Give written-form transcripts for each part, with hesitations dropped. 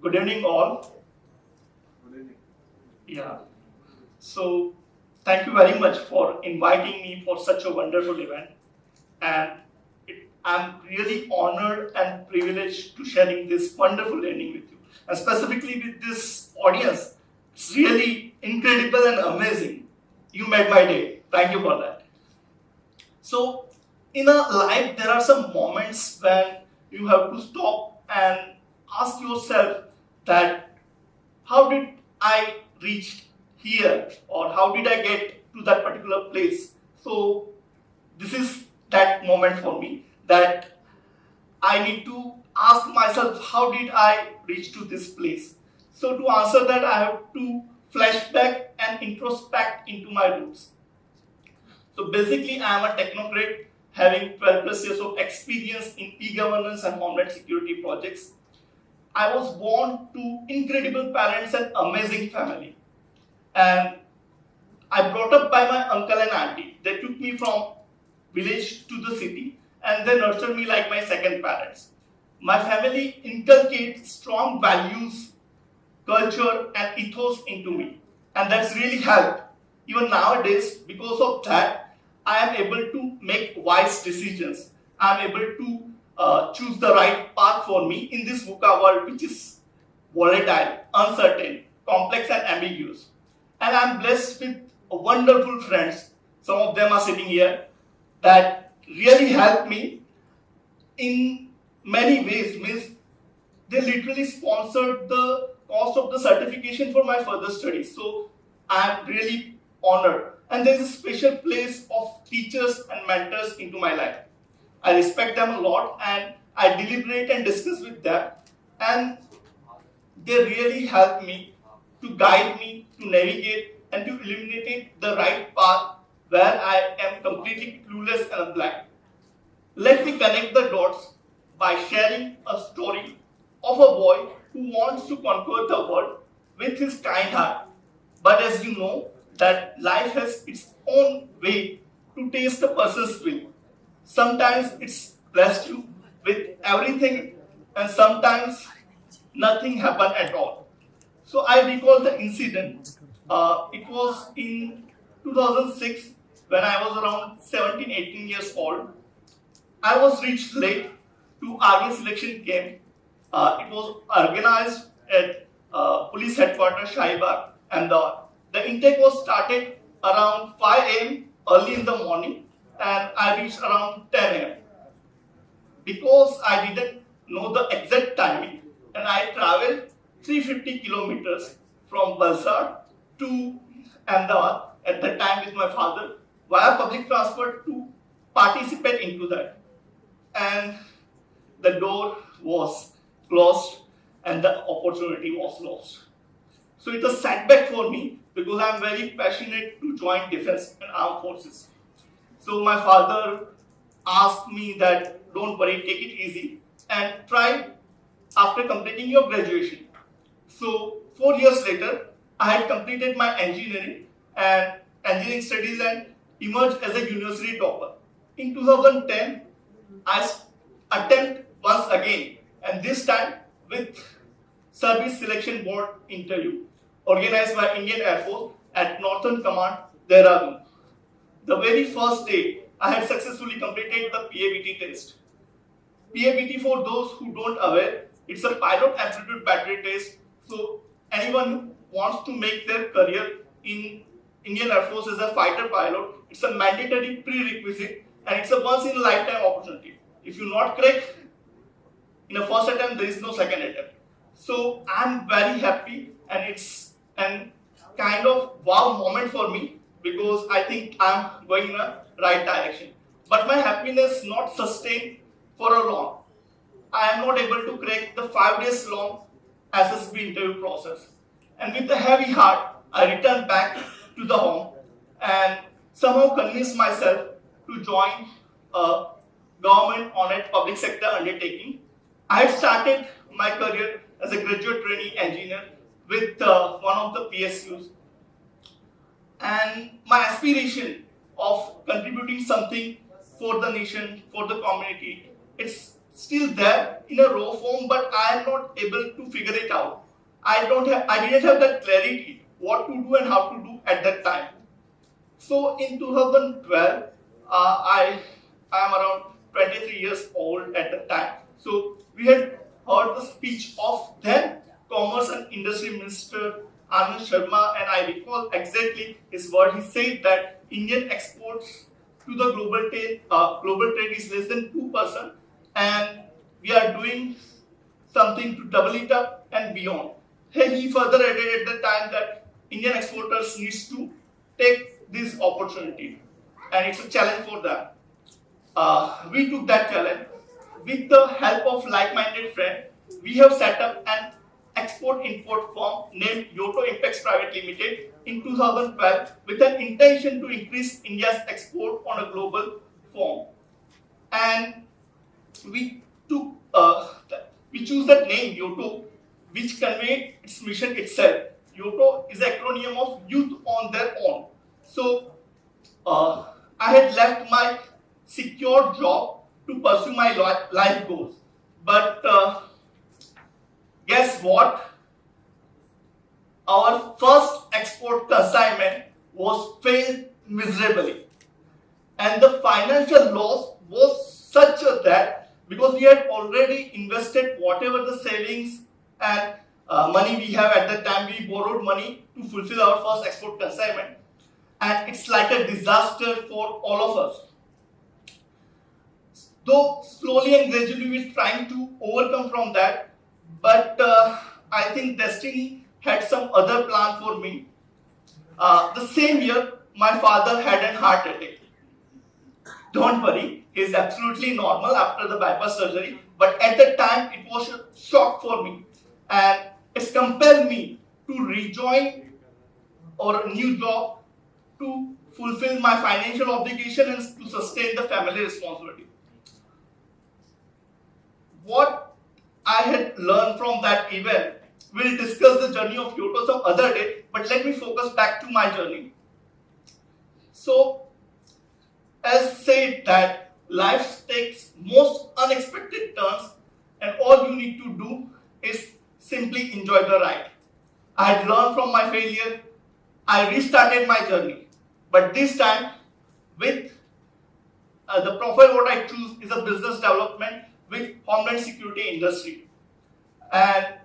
Good evening, all. Good evening. Yeah. So, thank you very much for inviting me for such a wonderful event, and I'm really honored and privileged to sharing this wonderful evening with you, and specifically with this audience. It's really incredible and amazing. You made my day. Thank you for that. So, in a life, there are some moments when you have to stop and ask yourself that how did I reach here, or how did I get to that particular place? So, this is that moment for me that I need to ask myself how did I reach to this place. So, to answer that, I have to flashback and introspect into my roots. So basically, I am a technocrat having 12 plus years of experience in e-governance and homeland security projects. I was born to incredible parents and amazing family. And I brought up by my uncle and auntie. They took me from village to the city and they nurtured me like my second parents. My family inculcates strong values, culture and ethos into me. And that's really helped. Even nowadays, because of that, I am able to make wise decisions. I am able to choose the right path for me in this VUCA world, which is volatile, uncertain, complex, and ambiguous. And I'm blessed with wonderful friends. Some of them are sitting here that really helped me in many ways. Means they literally sponsored the cost of the certification for my further studies. So I'm really honored. And there is a special place of teachers and mentors into my life. I respect them a lot and I deliberate and discuss with them. And they really help me to guide me, to navigate, and to illuminate the right path where I am completely clueless and blind. Let me connect the dots by sharing a story of a boy who wants to conquer the world with his kind heart. But as you know, that life has its own way to taste a person's will. Sometimes it's blessed you with everything, and sometimes nothing happened at all. So I recall the incident. It was in 2006 when I was around 17, 18 years old. I was reached late to army selection camp. It was organized at police headquarters Shahibag, and the intake was started around 5 a.m. early in the morning, and I reached around 10 a.m. Because I didn't know the exact timing, and I traveled 350 kilometers from Valsad to Ahmedabad at that time with my father via public transport to participate into that. And the door was closed and the opportunity was lost. So it's a setback for me because I'm very passionate to join defense and armed forces. So my father asked me that don't worry, take it easy and try after completing your graduation. So 4 years later, I had completed my engineering and engineering studies and emerged as a university topper. In 2010, I attempt once again, and this time with Service Selection Board interview organized by Indian Air Force at Northern Command, Dehradun. The very first day, I had successfully completed the PABT test. PABT, for those who don't aware, it's a pilot aptitude battery test. So anyone who wants to make their career in Indian Air Force as a fighter pilot, it's a mandatory prerequisite and it's a once in a lifetime opportunity. If you not crack in a first attempt, there is no second attempt. So I'm very happy and it's a kind of wow moment for me because I think I'm going in the right direction. But my happiness not sustained for a long. I am not able to crack the 5 days long SSB interview process. And with a heavy heart, I returned back to the home and somehow convinced myself to join a government honored public sector undertaking. I had started my career as a graduate trainee engineer with one of the PSUs. And my aspiration of contributing something for the nation, for the community, it's still there in a raw form, but I am not able to figure it out. I didn't have that clarity what to do and how to do at that time. So in 2012, I am around 23 years old at the time. So we had heard the speech of then Commerce and Industry Minister Anand Sharma, and I recall exactly his word. He said that Indian exports to the global trade is less than 2%, and we are doing something to double it up and beyond. He further added at the time that Indian exporters needs to take this opportunity, and it's a challenge for them. We took that challenge. With the help of like-minded friends, we have set up an export-import firm named Yoto Impex Private Limited in 2012 with an intention to increase India's export on a global form. And we choose that name Yoto, which convey its mission itself. Yoto is an acronym of Youth on Their Own. So I had left my secure job to pursue my life goals. But guess what? Our first export consignment was failed miserably. And the financial loss was such that because we had already invested whatever the savings and money we have at that time, we borrowed money to fulfill our first export consignment. And it's like a disaster for all of us. Though slowly and gradually we're trying to overcome from that, but I think destiny had some other plan for me. The same year, my father had an heart attack. Don't worry, he's absolutely normal after the bypass surgery, but at the time it was a shock for me, and it's compelled me to rejoin or a new job to fulfill my financial obligation and to sustain the family responsibility. What I had learned from that event, we'll discuss the journey of Yoto some other day, but let me focus back to my journey. So, as said that life takes most unexpected turns, and all you need to do is simply enjoy the ride. I had learned from my failure. I restarted my journey, but this time with the profile what I choose is a business development with Homeland Security industry, and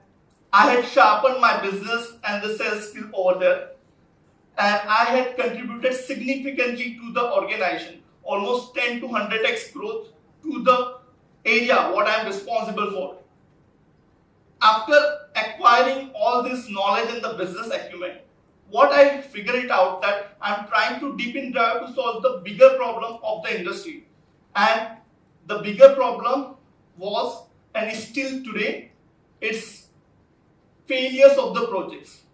I had sharpened my business and the sales skill over there, and I had contributed significantly to the organization, almost 10 to 100x growth to the area what I am responsible for. After acquiring all this knowledge and the business acumen, what I figured it out that I'm trying to deep in dive to solve the bigger problem of the industry, and the bigger problem was and is still today, it's failures of the projects.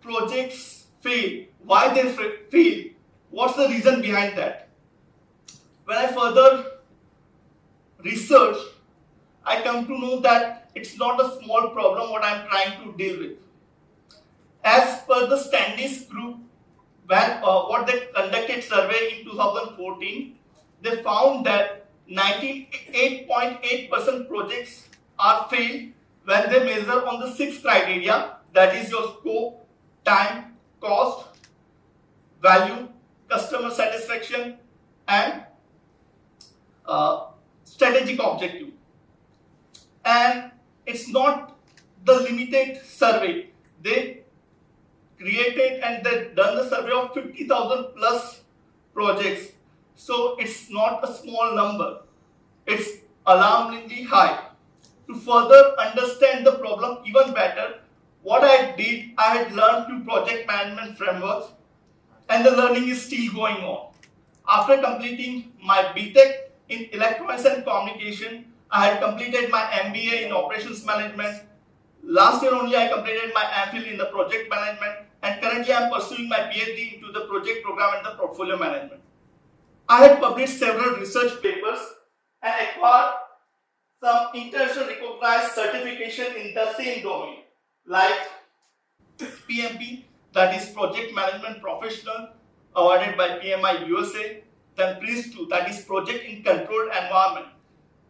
Projects fail. Why they fail? What's the reason behind that? When I further research, I come to know that it's not a small problem what I'm trying to deal with. As per the Standish Group, what they conducted survey in 2014, they found that 98.8% projects are failed when they measure on the 6 criteria, that is your scope, time, cost, value, customer satisfaction, and strategic objective. And it's not the limited survey. They created and they done the survey of 50,000 plus projects. So it's not a small number. It's alarmingly high. To further understand the problem even better, what I did, I had learned few project management frameworks, and the learning is still going on. After completing my BTech in Electronics and Communication, I had completed my MBA in Operations Management. Last year only I completed my MPhil in the Project Management, and currently I am pursuing my PhD into the Project Program and the Portfolio Management. I had published several research papers and acquired some international recognized certification in the same domain, like PMP, that is Project Management Professional, awarded by PMI USA, then PRIS2, that is Project in Controlled Environment,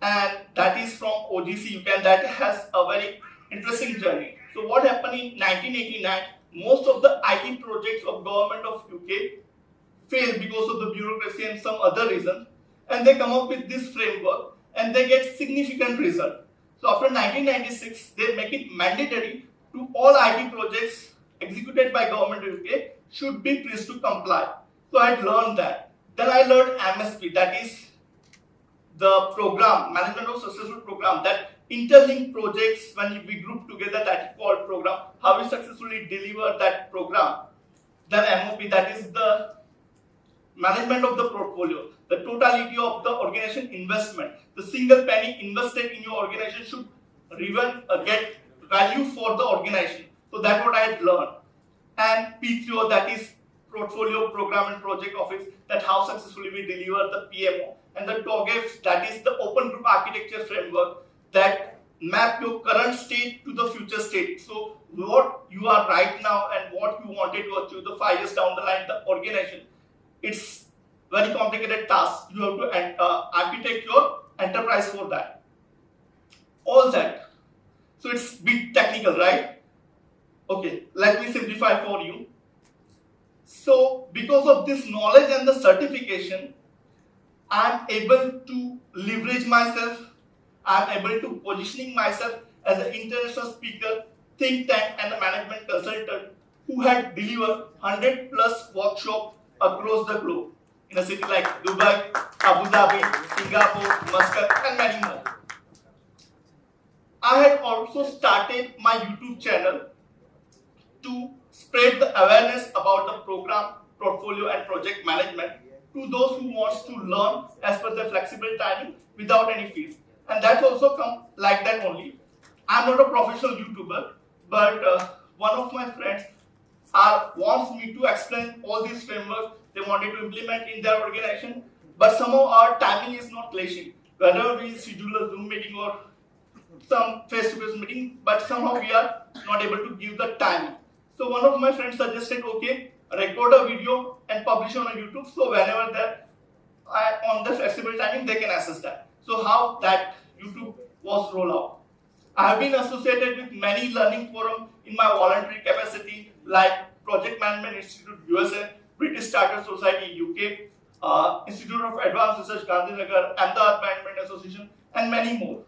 and that is from OGC UK, and that has a very interesting journey. So what happened in 1989, most of the IT projects of government of UK failed because of the bureaucracy and some other reasons, and they come up with this framework and they get significant result. So after 1996, they make it mandatory to all IT projects executed by government of UK should be pleased to comply. So I had learned that. Then I learned MSP, that is the program, Management of Successful Program, that interlink projects when we group together, that is called program, how we successfully deliver that program. Then MOP, that is the management of the portfolio, the totality of the organization investment, the single penny invested in your organization should get value for the organization. So that's what I had learned. And P3O, that is portfolio program and project office, that how successfully we deliver the PMO. And the TOGAF, that is the open group architecture framework that map your current state to the future state. So what you are right now and what you wanted to achieve the 5 years down the line, the organization, it's very complicated task. You have to architect your enterprise for that. All that. So it's bit technical, right? Okay, let me simplify for you. So because of this knowledge and the certification, I'm able to leverage myself. I'm able to positioning myself as an international speaker, think tank and a management consultant who had delivered 100 plus workshops across the globe in a city like Dubai, Abu Dhabi, Singapore, Muscat and many more. I had also started my YouTube channel to spread the awareness about the program, portfolio and project management to those who wants to learn as per the flexible timing without any fees. And that's also come like that only. I'm not a professional YouTuber, but one of my friends wants me to explain all these frameworks they wanted to implement in their organization, but somehow our timing is not clashing. Whether we schedule a Zoom meeting or some face-to-face meeting, but somehow we are not able to give the time. So one of my friends suggested, okay, record a video and publish on a YouTube, so whenever they're on the flexible timing, they can access that. So how that YouTube was rolled out. I have been associated with many learning forums in my voluntary capacity, like Project Management Institute USA, British Starter Society UK, Institute of Advanced Research Gandhinagar, Ahmedabad Management Association, and many more.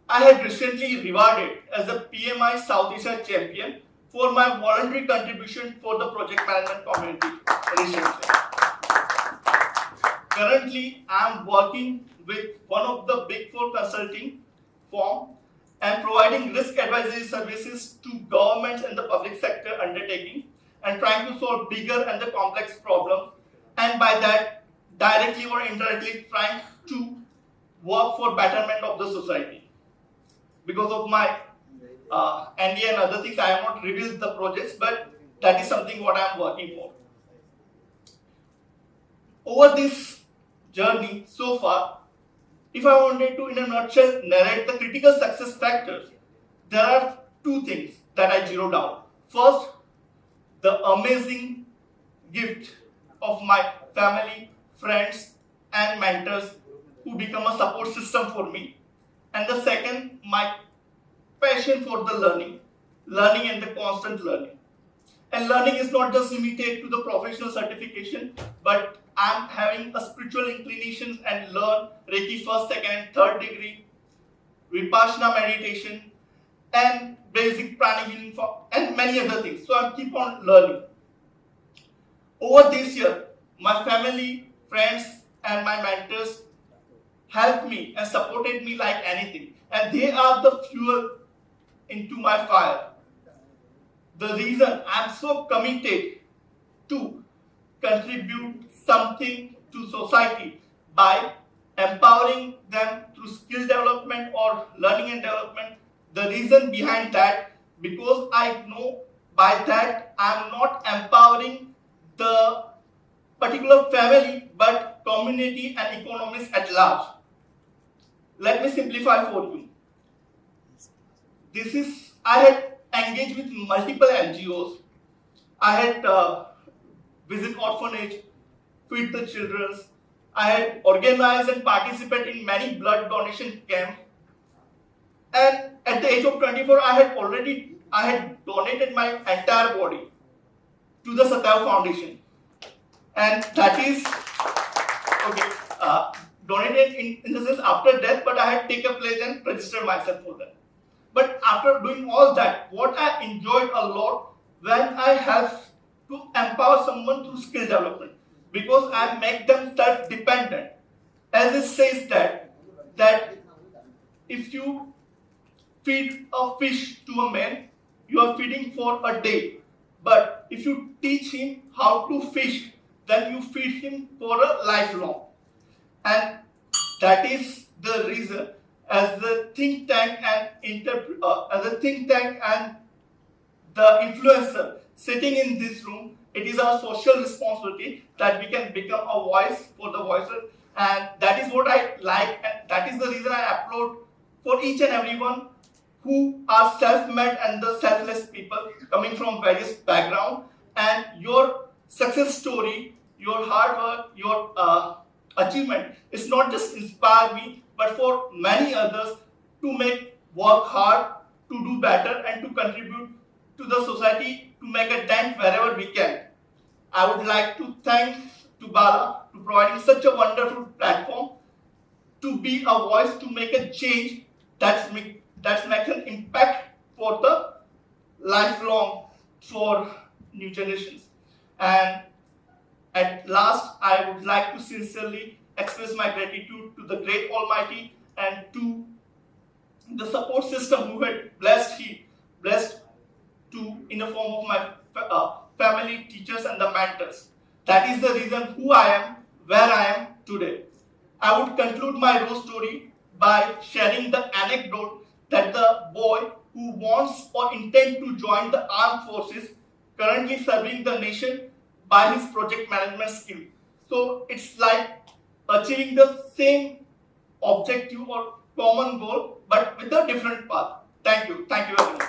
I had recently rewarded as a PMI South Asia champion for my voluntary contribution for the project management community recently. Currently, I am working with one of the big four consulting firm and providing risk advisory services to governments and the public sector undertaking and trying to solve bigger and the complex problems, and by that directly or indirectly trying to work for betterment of the society. Because of my NDA and other things, I have not revealed the projects, but that is something what I am working for. Over this journey so far, if I wanted to in a nutshell narrate the critical success factors, there are two things that I zeroed out. First, the amazing gift of my family, friends and mentors who become a support system for me. And the second, my passion for the learning and the constant learning. And learning is not just limited to the professional certification, but I'm having a spiritual inclination and learn Reiki first, second and third degree, Vipassana meditation and basic prana healing and many other things. So I keep on learning. Over this year, my family, friends and my mentors helped me and supported me like anything. And they are the fuel into my fire. The reason I'm so committed to contribute something to society by empowering them through skill development or learning and development. The reason behind that, because I know by that I'm not empowering the particular family but community and economies at large. Let me simplify for you. I had engaged with multiple NGOs. I had visit orphanage, feed the children, I had organized and participated in many blood donation camps. And at the age of 24, I had donated my entire body to the Satishbhai Foundation. And that is, okay, donated in the sense after death, but I had taken a pledge and registered myself for that. But after doing all that, what I enjoyed a lot when I have to empower someone through skill development, because I make them self-dependent. As it says that if you feed a fish to a man, you are feeding for a day. But if you teach him how to fish, then you feed him for a lifelong. And that is the reason, as the think tank and the influencer sitting in this room, it is our social responsibility that we can become a voice for the voiceless, and that is what I like, and that is the reason I upload for each and everyone who are self-made and the selfless people coming from various backgrounds. And your success story, your hard work, your achievement is not just inspire me, but for many others to work hard, to do better, and to contribute to the society, to make a dent wherever we can. I would like to thank to Bala to providing such a wonderful platform to be a voice, to make a change that makes an impact for the lifelong, for new generations. And at last, I would like to sincerely express my gratitude to the great Almighty and to the support system who had blessed to in the form of my family, teachers, and the mentors. That is the reason who I am, where I am today. I would conclude my rose story by sharing the anecdote that the boy who wants or intends to join the armed forces currently serving the nation by his project management skill. So it's like achieving the same objective or common goal, but with a different path. Thank you. Thank you very much.